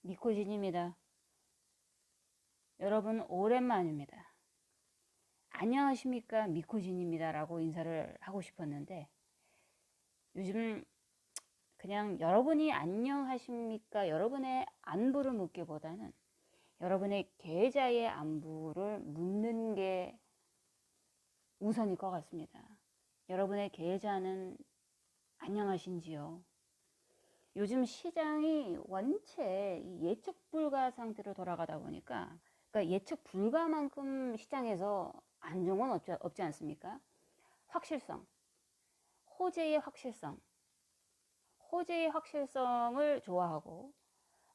미코진입니다. 여러분 오랜만입니다. 안녕하십니까, 미코진입니다 라고 인사를 하고 싶었는데 요즘 그냥 여러분이 안녕하십니까, 여러분의 안부를 묻기보다는 여러분의 계좌의 안부를 묻는 게 우선일 것 같습니다. 여러분의 계좌는 안녕하신지요? 요즘 시장이 원체 예측 불가 상태로 돌아가다 보니까, 그러니까 예측 불가만큼 시장에서 안 좋은 건 없지 않습니까? 확실성, 호재의 확실성, 호재의 확실성을 좋아하고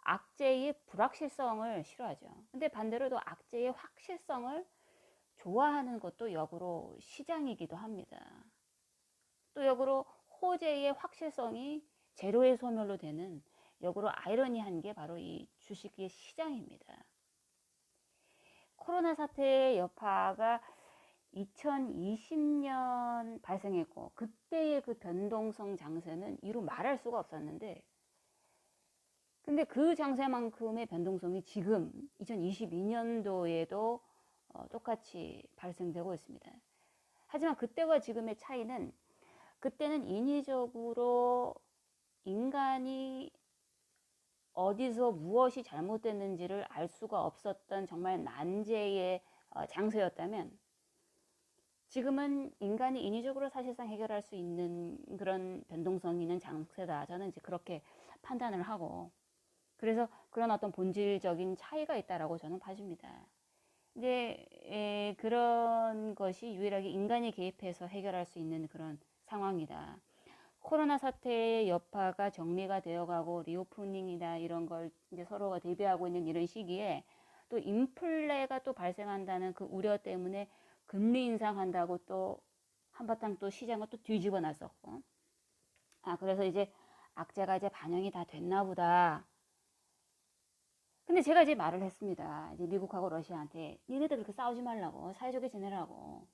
악재의 불확실성을 싫어하죠. 근데 반대로 또 악재의 확실성을 좋아하는 것도 역으로 시장이기도 합니다. 또 역으로 호재의 확실성이 제로의 소멸로 되는 역으로 아이러니한 게 바로 이 주식의 시장입니다. 코로나 사태의 여파가 2020년 발생했고 그때의 그 변동성 장세는 이루 말할 수가 없었는데, 근데 그 장세만큼의 변동성이 지금 2022년도에도 똑같이 발생되고 있습니다. 하지만 그때와 지금의 차이는, 그때는 인위적으로 인간이 어디서 무엇이 잘못됐는지를 알 수가 없었던 정말 난제의 장세였다면, 지금은 인간이 인위적으로 사실상 해결할 수 있는 그런 변동성 있는 장세다. 저는 이제 그렇게 판단을 하고, 그래서 그런 어떤 본질적인 차이가 있다라고 저는 봐줍니다. 이제 그런 것이 유일하게 인간이 개입해서 해결할 수 있는 그런 상황이다. 코로나 사태의 여파가 정리가 되어가고 리오프닝이나 이런 걸 이제 서로가 대비하고 있는 이런 시기에 또 인플레가 또 발생한다는 그 우려 때문에 금리 인상한다고 또 한바탕 또 시장을 또 뒤집어 놨었고, 그래서 이제 악재가 이제 반영이 다 됐나 보다. 근데 제가 이제 말을 했습니다. 이제 미국하고 러시아한테 니네들 그렇게 싸우지 말라고, 사이좋게 지내라고.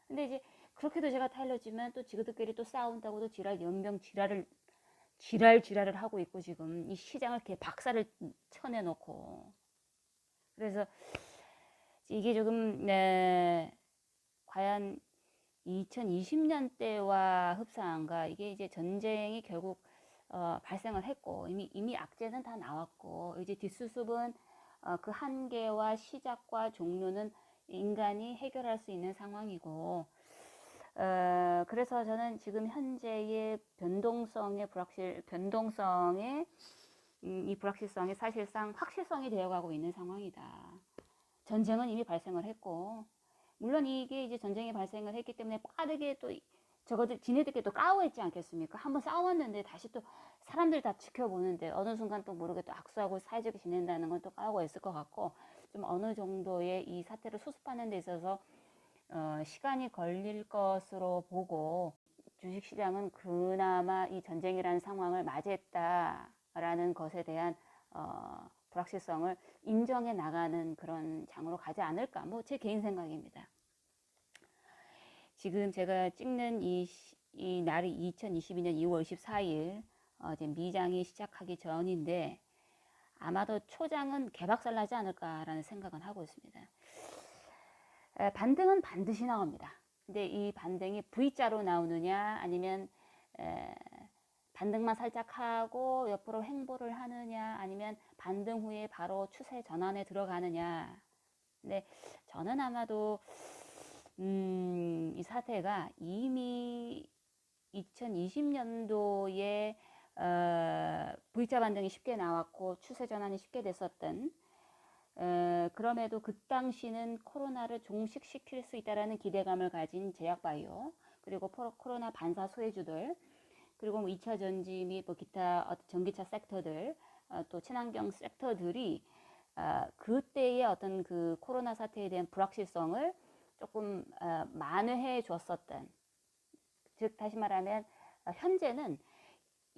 근데 이제 그렇게도 제가 타일렀지만 또 지그들끼리 또 싸운다고 또 연병 지랄을 하고 있고, 지금 이 시장을 이렇게 박살을 쳐내놓고. 그래서 이게 조금 과연 2020년대와 흡사한가. 이게 이제 전쟁이 결국 발생을 했고 이미 악재는 다 나왔고, 이제 뒷수습은 그 한계와 시작과 종료는 인간이 해결할 수 있는 상황이고, 그래서 저는 지금 현재의 이 불확실성이 사실상 확실성이 되어가고 있는 상황이다. 전쟁은 이미 발생을 했고, 물론 이게 이제 전쟁이 발생을 했기 때문에 빠르게 또 저거들 지네들끼리 또 까워했지 않겠습니까? 한번 싸웠는데 다시 또 사람들 다 지켜보는데 어느 순간 또 모르게 또 악수하고 사이좋게 지낸다는 건 또 까워했을 것 같고, 좀 어느 정도의 이 사태를 수습하는 데 있어서 시간이 걸릴 것으로 보고, 주식시장은 그나마 이 전쟁이라는 상황을 맞이했다라는 것에 대한 불확실성을 인정해 나가는 그런 장으로 가지 않을까, 뭐 제 개인 생각입니다. 지금 제가 찍는 이 날이 2022년 2월 24일 이제 미장이 시작하기 전인데, 아마도 초장은 개박살 나지 않을까라는 생각은 하고 있습니다. 반등은 반드시 나옵니다. 근데 이 반등이 V자로 나오느냐, 아니면 반등만 살짝 하고 옆으로 횡보를 하느냐, 아니면 반등 후에 바로 추세 전환에 들어가느냐. 근데 저는 아마도 이 사태가 이미 2020년도에 V자 반등이 쉽게 나왔고 추세 전환이 쉽게 됐었던, 그럼에도 그 당시는 코로나를 종식시킬 수 있다라는 기대감을 가진 제약바이오, 그리고 코로나 반사 소외주들, 그리고 뭐 2차 전지 및 뭐 기타 전기차 섹터들, 또 친환경 섹터들이 그때의 어떤 그 코로나 사태에 대한 불확실성을 조금 만회해 줬었던, 즉 다시 말하면 현재는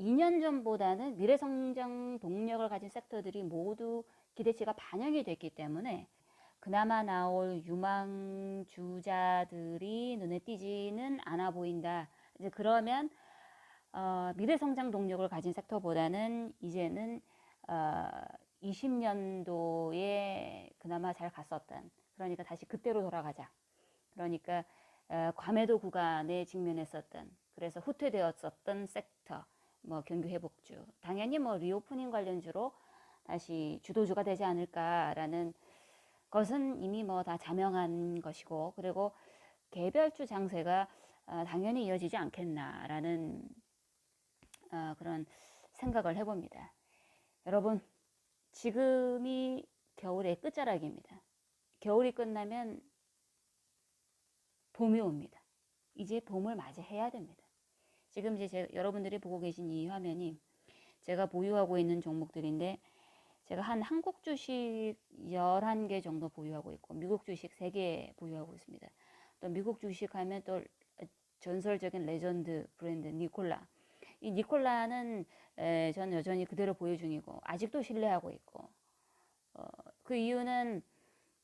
2년 전보다는 미래성장 동력을 가진 섹터들이 모두 기대치가 반영이 됐기 때문에 그나마 나올 유망주자들이 눈에 띄지는 않아 보인다. 이제 그러면 미래성장 동력을 가진 섹터보다는 이제는 20년도에 그나마 잘 갔었던, 그러니까 다시 그때로 돌아가자. 그러니까 과매도 구간에 직면했었던, 그래서 후퇴되었었던 섹터, 뭐 경기 회복주, 당연히 뭐 리오프닝 관련주로 다시 주도주가 되지 않을까라는 것은 이미 뭐 다 자명한 것이고, 그리고 개별주 장세가 당연히 이어지지 않겠나라는 그런 생각을 해봅니다. 여러분, 지금이 겨울의 끝자락입니다. 겨울이 끝나면 봄이 옵니다. 이제 봄을 맞이해야 됩니다. 지금 이제 여러분들이 보고 계신 이 화면이 제가 보유하고 있는 종목들인데, 제가 한국 주식 11개 정도 보유하고 있고, 미국 주식 3개 보유하고 있습니다. 또 미국 주식 하면 또 전설적인 레전드 브랜드 니콜라. 이 니콜라는 전 여전히 그대로 보유 중이고, 아직도 신뢰하고 있고, 그 이유는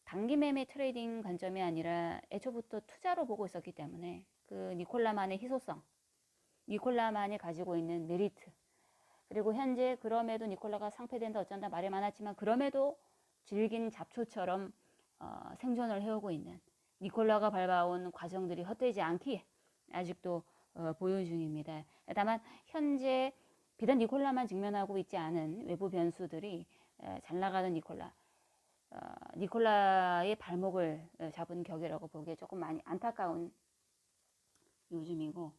단기 매매 트레이딩 관점이 아니라 애초부터 투자로 보고 있었기 때문에 그 니콜라만의 희소성, 니콜라만이 가지고 있는 메리트, 그리고 현재 그럼에도 니콜라가 상폐된다 어쩐다 말이 많았지만 그럼에도 질긴 잡초처럼 생존을 해오고 있는 니콜라가 밟아온 과정들이 헛되지 않기에 아직도 보유 중입니다. 다만 현재 비단 니콜라만 직면하고 있지 않은 외부 변수들이 잘 나가는 니콜라의 발목을 잡은 격이라고 보기에 조금 많이 안타까운 요즘이고,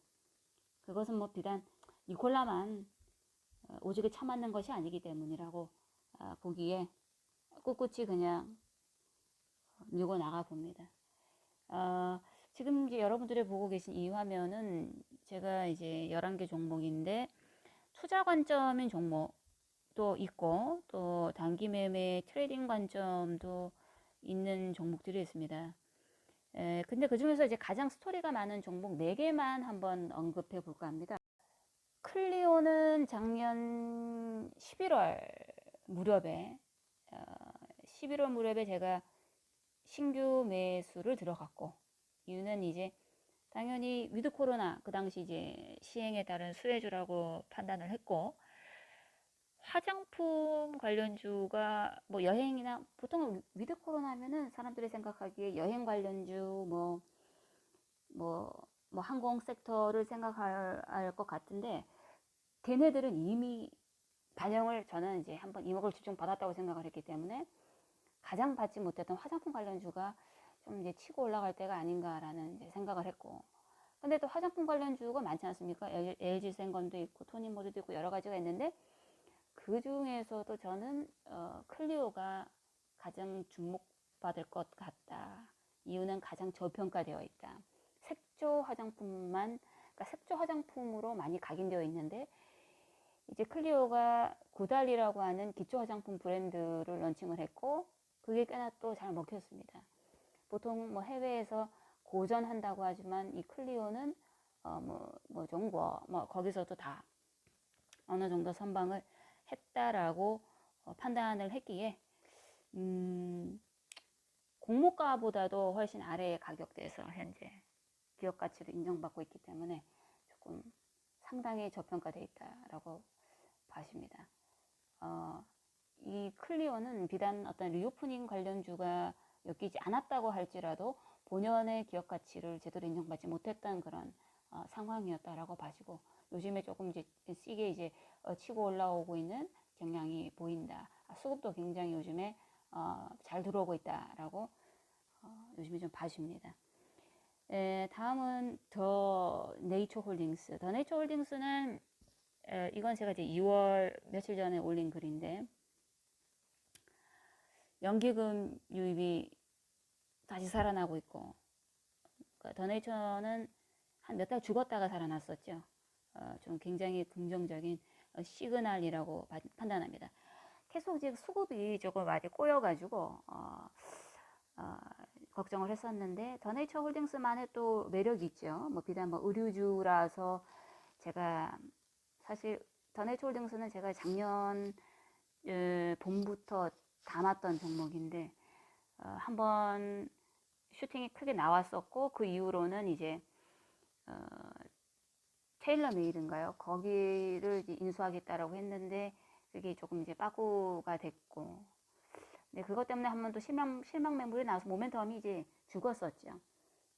그것은 뭐 비단 니콜라만 오직에 처맞는 것이 아니기 때문이라고 보기에 꿋꿋이 그냥 밀고 나가 봅니다. 지금 이제 여러분들이 보고 계신 이 화면은 제가 이제 11개 종목인데, 투자 관점인 종목도 있고 또 단기 매매 트레이딩 관점도 있는 종목들이 있습니다. 근데 그 중에서 이제 가장 스토리가 많은 종목 4개만 한번 언급해 볼까 합니다. 클리오는 작년 11월 무렵에 11월 무렵에 제가 신규 매수를 들어갔고, 이유는 이제 당연히 위드 코로나 그 당시 이제 시행에 따른 수혜주라고 판단을 했고, 화장품 관련주가 뭐 여행이나 보통 위드 코로나 하면은 사람들이 생각하기에 여행 관련주 뭐 항공 섹터를 생각할 것 같은데, 걔네들은 이미 반영을 저는 이제 한번 이목을 집중 받았다고 생각을 했기 때문에 가장 받지 못했던 화장품 관련주가 좀 이제 치고 올라갈 때가 아닌가라는 이제 생각을 했고, 근데 또 화장품 관련주가 많지 않습니까? LG 생건도 있고 토니모드도 있고 여러 가지가 있는데, 그 중에서도 저는 클리오가 가장 주목받을 것 같다. 이유는 가장 저평가되어 있다. 색조 화장품만, 그러니까 색조 화장품으로 많이 각인되어 있는데, 이제 클리오가 구달이라고 하는 기초 화장품 브랜드를 런칭을 했고, 그게 꽤나 또 잘 먹혔습니다. 보통 뭐 해외에서 고전한다고 하지만 이 클리오는 뭐 정보 뭐 거기서도 다 어느 정도 선방을 했다라고 판단을 했기에 공모가보다도 훨씬 아래의 가격대에서 현재 기업 가치로 인정받고 있기 때문에 조금 상당히 저평가되어 있다라고 봐집니다. 이 클리오는 비단 어떤 리오프닝 관련주가 엮이지 않았다고 할지라도 본연의 기업 가치를 제대로 인정받지 못했던 그런 상황이었다라고 봐지고, 요즘에 조금 이제 시게 이제 치고 올라오고 있는 경향이 보인다. 수급도 굉장히 요즘에 잘 들어오고 있다라고 요즘에 좀 봐집니다. 다음은 더 네이처 홀딩스. 더 네이처 홀딩스는 이건 제가 이제 2월 며칠 전에 올린 글인데, 연기금 유입이 다시 살아나고 있고, 그러니까 더 네이처는 한 몇 달 죽었다가 살아났었죠. 좀 굉장히 긍정적인 시그널이라고 판단합니다. 계속 이제 수급이 조금 많이 꼬여가지고 걱정을 했었는데, 더 네이처 홀딩스만의 또 매력이 있죠. 뭐 비단 뭐 의류주라서 제가 사실 더 네이처 홀딩스는 제가 작년 봄부터 담았던 종목인데, 한번 슈팅이 크게 나왔었고, 그 이후로는 이제 테일러 메이드인가요? 거기를 이제 인수하겠다라고 했는데 그게 조금 이제 빠꾸가 됐고, 네, 그것 때문에 한 번 또 실망 매물이 나와서 모멘텀이 이제 죽었었죠.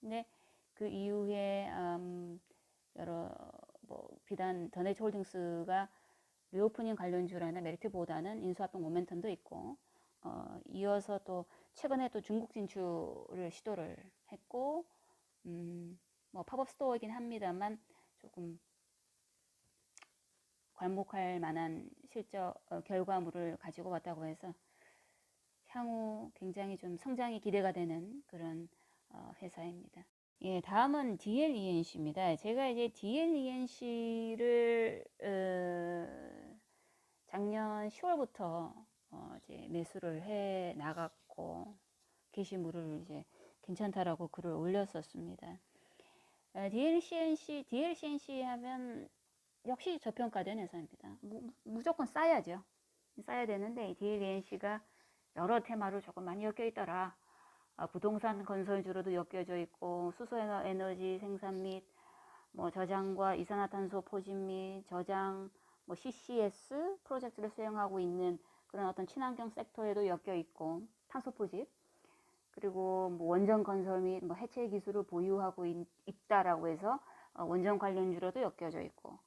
근데 그 이후에 여러 뭐 비단 더네츠홀딩스가 리오프닝 관련주라는 메리트보다는 인수합병 모멘텀도 있고, 이어서 또 최근에 또 중국 진출을 시도를 했고, 뭐 팝업 스토어이긴 합니다만 조금 괄목할 만한 실적 결과물을 가지고 왔다고 해서 향후 굉장히 좀 성장이 기대가 되는 그런 회사입니다. 예, 다음은 DLENC입니다. 제가 이제 DLENC를 작년 10월부터 이제 매수를 해 나갔고 게시물을 이제 괜찮다라고 글을 올렸었습니다. DLCNC 하면 역시 저평가된 회사입니다. 무조건 싸야죠. 싸야 되는데 DLNC가 여러 테마로 조금 많이 엮여 있더라. 부동산 건설주로도 엮여져 있고 수소에너지 생산 및 뭐 저장과 이산화탄소 포집 및 저장 뭐 CCS 프로젝트를 수행하고 있는 그런 어떤 친환경 섹터에도 엮여 있고 탄소 포집 그리고 뭐 원전 건설 및 뭐 해체 기술을 보유하고 있다라고 해서 원전 관련주로도 엮여져 있고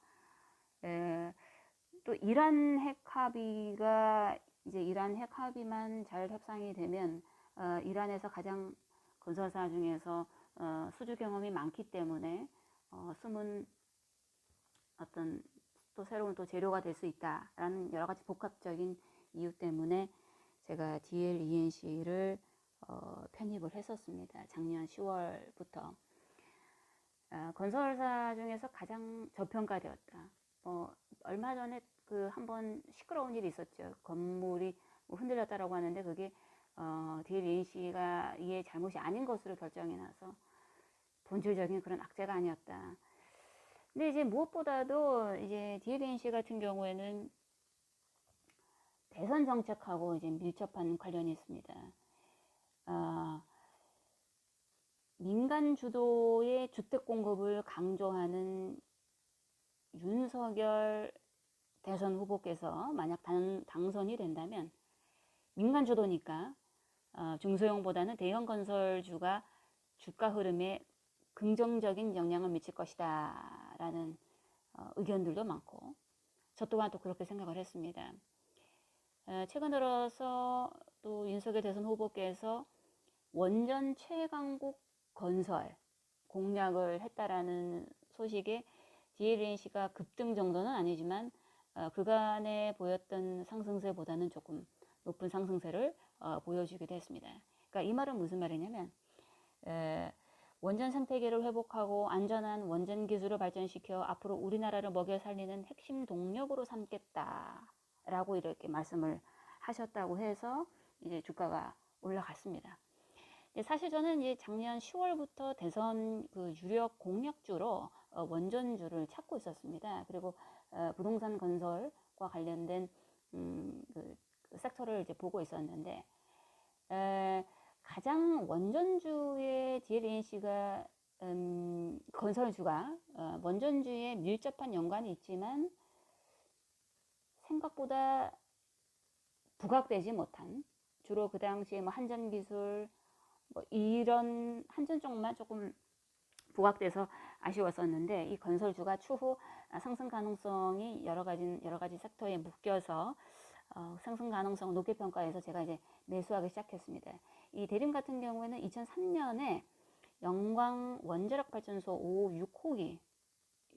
또 이란 핵 합의가 이제 이란 핵 합의만 잘 협상이 되면 이란에서 가장 건설사 중에서 수주 경험이 많기 때문에 숨은 어떤 또 새로운 또 재료가 될 수 있다라는 여러 가지 복합적인 이유 때문에 제가 DLENC를 편입을 했었습니다. 작년 10월부터 건설사 중에서 가장 저평가되었다. 얼마 전에 그 한번 시끄러운 일이 있었죠. 건물이 뭐 흔들렸다라고 하는데 그게 DLENC가 이게 잘못이 아닌 것으로 결정이 나서 본질적인 그런 악재가 아니었다. 근데 이제 무엇보다도 이제 DLNC 같은 경우에는 대선 정책하고 이제 밀접한 관련이 있습니다. 민간 주도의 주택 공급을 강조하는 윤석열 대선 후보께서 만약 당선이 된다면 민간 주도니까 중소형보다는 대형 건설주가 주가 흐름에 긍정적인 영향을 미칠 것이다 라는 의견들도 많고 저 또한 또 그렇게 생각을 했습니다. 최근 들어서 또 윤석열 대선 후보께서 원전 최강국 건설 공약을 했다라는 소식에 DLNC가 급등 정도는 아니지만 그간에 보였던 상승세보다는 조금 높은 상승세를 보여주기도 했습니다. 그러니까 이 말은 무슨 말이냐면 원전 생태계를 회복하고 안전한 원전 기술을 발전시켜 앞으로 우리나라를 먹여 살리는 핵심 동력으로 삼겠다라고 이렇게 말씀을 하셨다고 해서 이제 주가가 올라갔습니다. 사실 저는 이제 작년 10월부터 대선 그 유력 공약주로 원전주를 찾고 있었습니다. 그리고 부동산 건설과 관련된 그 섹터를 이제 보고 있었는데 가장 원전주의 DLNC가 건설주가 원전주에 밀접한 연관이 있지만 생각보다 부각되지 못한 주로 그 당시에 뭐 한전기술 뭐 이런 한전 쪽만 조금 부각돼서 아쉬웠었는데 이 건설주가 추후 상승 가능성이 여러 가지 섹터에 묶여서 상승 가능성을 높게 평가해서 제가 이제 매수하기 시작했습니다. 이 대림 같은 경우에는 2003년에 영광 원자력 발전소 5, 6호기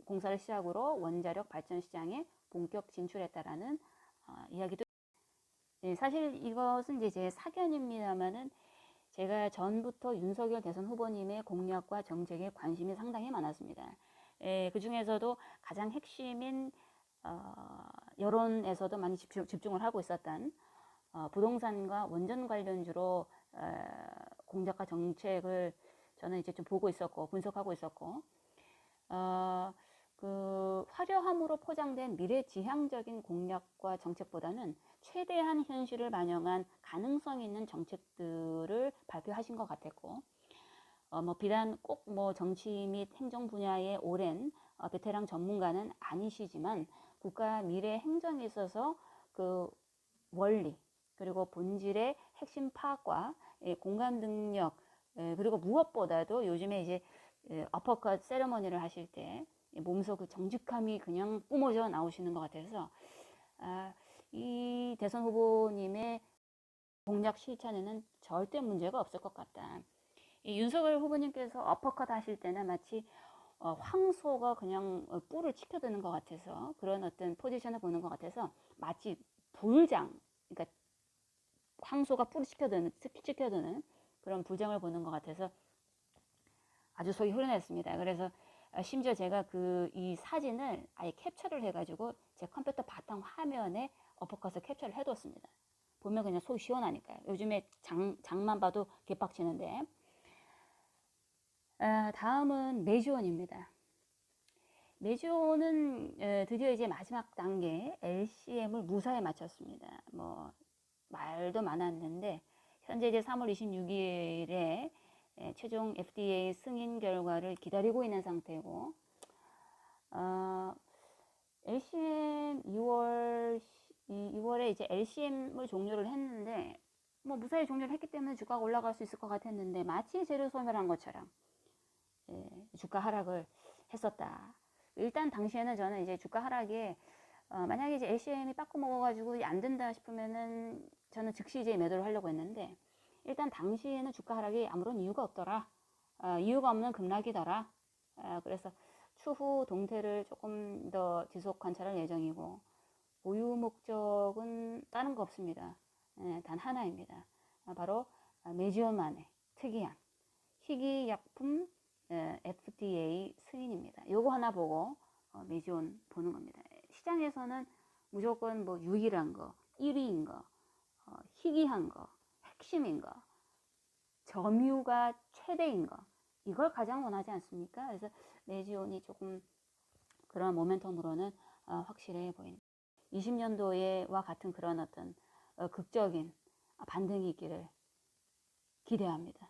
공사를 시작으로 원자력 발전 시장에 본격 진출했다라는 이야기도 사실 이것은 이제 제 사견입니다만은 제가 전부터 윤석열 대선 후보님의 공약과 정책에 관심이 상당히 많았습니다. 그 중에서도 가장 핵심인 여론에서도 많이 집중을 하고 있었던 부동산과 원전 관련주로 공작과 정책을 저는 이제 좀 보고 있었고 분석하고 있었고 그 화려함으로 포장된 미래지향적인 공약과 정책보다는 최대한 현실을 반영한 가능성 있는 정책들을 발표하신 것 같았고 뭐 비단 꼭 뭐 정치 및 행정 분야의 오랜 베테랑 전문가는 아니시지만 국가 미래 행정에 있어서 그 원리 그리고 본질의 핵심 파악과 공감 능력 그리고 무엇보다도 요즘에 이제 어퍼컷 세레머니를 하실 때 몸소 그 정직함이 그냥 뿜어져 나오시는 것 같아서 이 대선 후보님의 공약 실천에는 절대 문제가 없을 것 같다. 이 윤석열 후보님께서 어퍼컷 하실 때는 마치 황소가 그냥 뿔을 치켜드는 것 같아서 그런 어떤 포지션을 보는 것 같아서 마치 불장, 그러니까 황소가 뿔을 치켜드는 그런 불장을 보는 것 같아서 아주 속이 후련했습니다. 그래서 심지어 제가 이 사진을 아예 캡처를 해가지고 제 컴퓨터 바탕 화면에 어퍼컷을 캡처를 해뒀습니다. 보면 그냥 속이 시원하니까요. 요즘에 장만 봐도 개빡치는데. 다음은 메주원입니다. 메주원은 드디어 이제 마지막 단계 LCM을 무사히 마쳤습니다. 뭐 말도 많았는데 현재 이제 3월 26일에 최종 FDA 승인 결과를 기다리고 있는 상태고 LCM 2월에 이제 LCM을 종료를 했는데 뭐 무사히 종료를 했기 때문에 주가가 올라갈 수 있을 것 같았는데 마치 재료 소멸한 것처럼 주가 하락을 했었다. 일단 당시에는 저는 이제 주가 하락에 만약에 이제 LCM이 빠꾸 먹어가지고 안 된다 싶으면은 저는 즉시 이제 매도를 하려고 했는데 일단 당시에는 주가 하락이 아무런 이유가 없더라. 이유가 없는 급락이더라. 그래서 추후 동태를 조금 더 지속 관찰할 예정이고 보유 목적은 다른 거 없습니다. 단 하나입니다. 바로 메지온만의 특이한 희귀약품 FDA 승인입니다. 요거 하나 보고 메지온 보는 겁니다. 시장에서는 무조건 뭐 유일한 거, 1위인 거, 희귀한 거, 핵심인 거, 점유가 최대인 거 이걸 가장 원하지 않습니까? 그래서 메지온이 조금 그런 모멘텀으로는 확실해 보인다. 20년도에와 같은 그런 어떤 극적인 반등이 있기를 기대합니다.